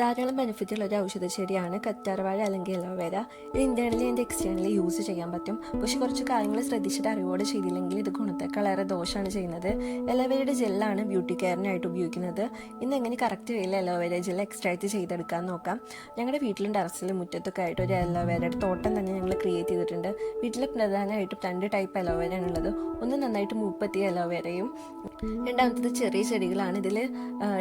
ധാരാളം ബെനിഫിറ്റുള്ള ഒരു ഔഷധ ചെടിയാണ് കറ്റാർവാഴ അല്ലെങ്കിൽ അലോവേര. ഇത് ഇന്റേണലി ആൻഡ് എക്സ്റ്റേണലി യൂസ് ചെയ്യാൻ പറ്റും. പക്ഷെ കുറച്ച് കാര്യങ്ങൾ ശ്രദ്ധിച്ചിട്ട് അറിവോടെ ചെയ്തില്ലെങ്കിൽ ഇത് ഗുണത്തെക്കാളേറെ ദോഷമാണ് ചെയ്യുന്നത്. അലോവേരയുടെ ജെല്ലാണ് ബ്യൂട്ടി കെയറിനായിട്ട് ഉപയോഗിക്കുന്നത്. ഇന്ന് എങ്ങനെ കറക്റ്റ് വേയിൽ അലോവേര ജെൽ എക്സ്ട്രാക്ട് ചെയ്തെടുക്കാൻ നോക്കാം. ഞങ്ങളുടെ വീട്ടിലും ടെറസിലും മുറ്റത്തൊക്കെ ആയിട്ട് ഒരു അലോവേരയുടെ തോട്ടം തന്നെ ഞങ്ങൾ ക്രിയേറ്റ് ചെയ്തിട്ടുണ്ട്. വീട്ടിൽ പ്രധാനമായിട്ടും 2 ടൈപ്പ് അലോവേരയാണ് ഉള്ളത്. ഒന്ന് നന്നായിട്ട് മൂപ്പെത്തിയ അലോവേരയും രണ്ടാമത്തത് ചെറിയ ചെടികളാണ്. ഇതിൽ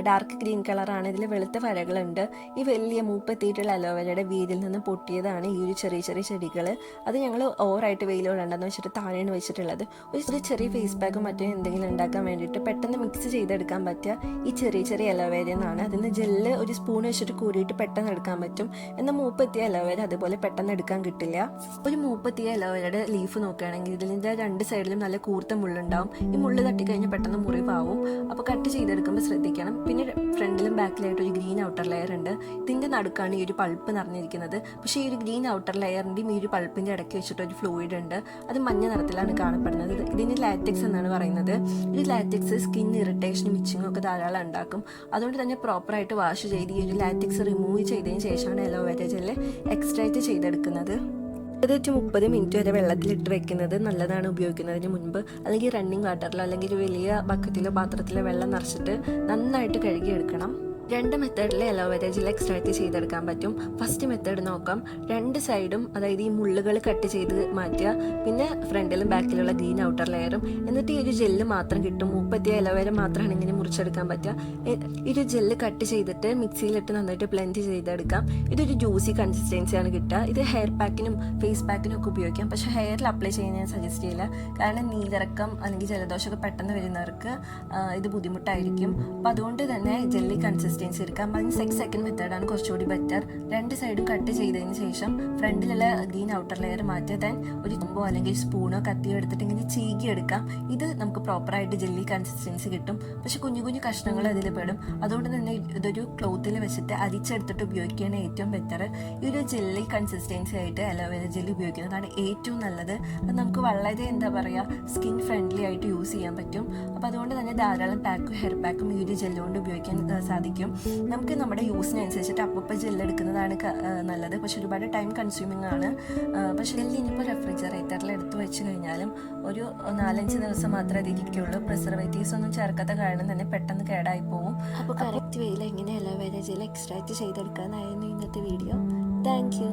ഡാർക്ക് ഗ്രീൻ കളറാണ്. ഇതിൽ വെളുത്ത വരകളുണ്ട്. ഈ വലിയ മൂപ്പെത്തിയിട്ടുള്ള അലോവേരയുടെ വേരിൽ നിന്ന് പൊട്ടിയതാണ് ഈ ഒരു ചെറിയ ചെറിയ ചെടികൾ. അത് ഞങ്ങൾ ഓവറായിട്ട് വെയിലോടണ്ടെന്ന് വെച്ചിട്ട് താഴെയാണ് വെച്ചിട്ടുള്ളത്. ഒരു ചെറിയ ഫേസ് പാക്കും മറ്റോ എന്തെങ്കിലും ഉണ്ടാക്കാൻ വേണ്ടിയിട്ട് പെട്ടെന്ന് മിക്സ് ചെയ്തെടുക്കാൻ പറ്റുക ഈ ചെറിയ ചെറിയ അലോവേര എന്നാണ്. അതിന് ജെല്ല് ഒരു സ്പൂൺ വെച്ചിട്ട് കൂടിയിട്ട് പെട്ടെന്ന് എടുക്കാൻ പറ്റും. എന്നാൽ മൂപ്പെത്തിയ അലോവേര അതുപോലെ പെട്ടെന്ന് എടുക്കാൻ കിട്ടില്ല. ഒരു മൂപ്പെത്തിയ അലോവേരയുടെ ലീഫ് നോക്കുകയാണെങ്കിൽ ഇതിൻ്റെ 2 സൈഡിലും നല്ല കൂർത്ത മുള്ളുണ്ടാവും. ഈ മുള്ള് തട്ടിക്കഴിഞ്ഞാൽ പെട്ടെന്ന് മുറിവാവും. അപ്പോൾ കട്ട് ചെയ്തെടുക്കുമ്പോൾ ശ്രദ്ധിക്കണം. പിന്നെ ഫ്രണ്ടിലും ബാക്കിലായിട്ട് ഒരു ഗ്രീൻ ഔട്ടർ ലെയർ ഉണ്ട്. ഇതിൻ്റെ നടുക്കാണ് ഈ ഒരു പൾപ്പ് നിറഞ്ഞിരിക്കുന്നത്. പക്ഷേ ഈ ഒരു ഗ്രീൻ ഔട്ടർ ലെയറിൻ്റെയും ഈ ഒരു പൾപ്പിൻ്റെ ഇടയ്ക്ക് വെച്ചിട്ട് ഒരു ഫ്ലൂയിഡ് ഉണ്ട്. അത് മഞ്ഞ നിറത്തിലാണ് കാണപ്പെടുന്നത്. ഇതിന് ലാറ്റക്സ് എന്നാണ് പറയുന്നത്. ഈ ലാറ്റക്സ് സ്കിൻ ഇറിറ്റേഷനും ഇച്ചിങ്ങും ഒക്കെ ധാരാളം ഉണ്ടാക്കും. അതുകൊണ്ട് തന്നെ പ്രോപ്പറായിട്ട് വാഷ് ചെയ്ത് ഈ ഒരു ലാറ്റക്സ് റിമൂവ് ചെയ്തതിന് ശേഷമാണ് അലോവേര ജെല്ല് എക്സ്ട്രാക്ട് ചെയ്തെടുക്കുന്നത്. 30 മിനിറ്റ് വരെ വെള്ളത്തിലിട്ട് വെക്കുന്നത് നല്ലതാണ് ഉപയോഗിക്കുന്നതിന് മുൻപ്. അല്ലെങ്കിൽ റണ്ണിങ് വാട്ടറിലോ അല്ലെങ്കിൽ വലിയ ബക്കറ്റിലോ പാത്രത്തിലോ വെള്ളം നിറച്ചിട്ട് നന്നായിട്ട് കഴുകിയെടുക്കണം. 2 മെത്തേഡിൽ അലോവേര ജെൽ എക്സ്ട്രാക്ട് ചെയ്തെടുക്കാൻ പറ്റും. ഫസ്റ്റ് മെത്തേഡ് നോക്കാം. 2 സൈഡും അതായത് ഈ മുള്ളുകൾ കട്ട് ചെയ്ത് മാറ്റുക. പിന്നെ ഫ്രണ്ടിലും ബാക്കിലുള്ള ഗ്രീൻ ഔട്ടർ ലെയറും. എന്നിട്ട് ഈ ഒരു ജെല്ല് മാത്രം കിട്ടും. മൂപ്പത്തിയ അലോവേര മാത്രമാണ് ഇങ്ങനെ മുറിച്ചെടുക്കാൻ പറ്റുക. ഈ ഒരു ജെല്ല് കട്ട് ചെയ്തിട്ട് മിക്സിയിലിട്ട് നന്നായിട്ട് ബ്ലെൻഡ് ചെയ്തെടുക്കാം. ഇതൊരു ജ്യൂസി കൺസിസ്റ്റൻസിയാണ് കിട്ടുക. ഇത് ഹെയർ പാക്കിനും ഫേസ് പാക്കിനും ഒക്കെ ഉപയോഗിക്കാം. പക്ഷേ ഹെയറിൽ അപ്ലൈ ചെയ്യാൻ ഞാൻ സജസ്റ്റ് ചെയ്യില്ല. കാരണം നീരിറക്കം അല്ലെങ്കിൽ ജലദോഷമൊക്കെ പെട്ടെന്ന് വരുന്നവർക്ക് ഇത് ബുദ്ധിമുട്ടായിരിക്കും. അപ്പോൾ അതുകൊണ്ട് തന്നെ ജെല്ലി കൺസിസ്റ്റൻസി എടുക്കാം. അതിന് സെക്കൻഡ് മെത്തേഡാണ് കുറച്ചുകൂടി ബെറ്റർ. 2 സൈഡും കട്ട് ചെയ്തതിന് ശേഷം ഫ്രണ്ടിലുള്ള ഗ്രീൻ ഔട്ടർ ലെയർ മാറ്റി ദെൻ ഒരു തുമ്പോ അല്ലെങ്കിൽ സ്പൂണോ കത്തിയോ എടുത്തിട്ട് ഇങ്ങനെ ചീകി എടുക്കാം. ഇത് നമുക്ക് പ്രോപ്പറായിട്ട് ജെല്ലി കൺസിസ്റ്റൻസി കിട്ടും. പക്ഷെ കുഞ്ഞു കുഞ്ഞു കഷ്ണങ്ങൾ അതിൽ പെടും. അതുകൊണ്ട് തന്നെ ഇതൊരു ക്ലോത്തിൽ വെച്ചിട്ട് അരിച്ചെടുത്തിട്ട് ഉപയോഗിക്കുകയാണ് ഏറ്റവും ബെറ്റർ. ഈ ഒരു ജെല്ലി കൺസിസ്റ്റൻസി ആയിട്ട് അലോവേര ജെല്ലി ഉപയോഗിക്കുന്നതാണ് ഏറ്റവും നല്ലത്. അത് നമുക്ക് വളരെ സ്കിൻ ഫ്രണ്ട്ലി ആയിട്ട് യൂസ് ചെയ്യാൻ പറ്റും. അപ്പോൾ അതുകൊണ്ട് തന്നെ ധാരാളം ഹെയർ പാക്കും ഈ ഒരു ജെല്ല് കൊണ്ട് ഉപയോഗിക്കാൻ സാധിക്കും. നമുക്ക് നമ്മുടെ യൂസിനനുസരിച്ചിട്ട് അപ്പോൾ ജെല്ല് എടുക്കുന്നതാണ് നല്ലത്. പക്ഷെ ഒരുപാട് ടൈം കൺസ്യൂമിംഗ് ആണ്. പക്ഷെ ജെല്ല് ഇനിയിപ്പോൾ റെഫ്രിജറേറ്ററിൽ എടുത്ത് വെച്ച് കഴിഞ്ഞാലും ഒരു 4-5 ദിവസം മാത്രമേ അതിരിക്കുള്ളൂ. പ്രിസർവേറ്റീവ്സ് ഒന്നും ചേർക്കാത്ത കാരണം തന്നെ പെട്ടെന്ന് കേടായി പോകും. അപ്പോൾ കറക്റ്റ് വേയിൽ എങ്ങനെ അലോവേര ജെൽ എക്സ്ട്രാക്ട് ചെയ്തെടുക്കാനായിരുന്നു ഇന്നത്തെ വീഡിയോ. Thank you.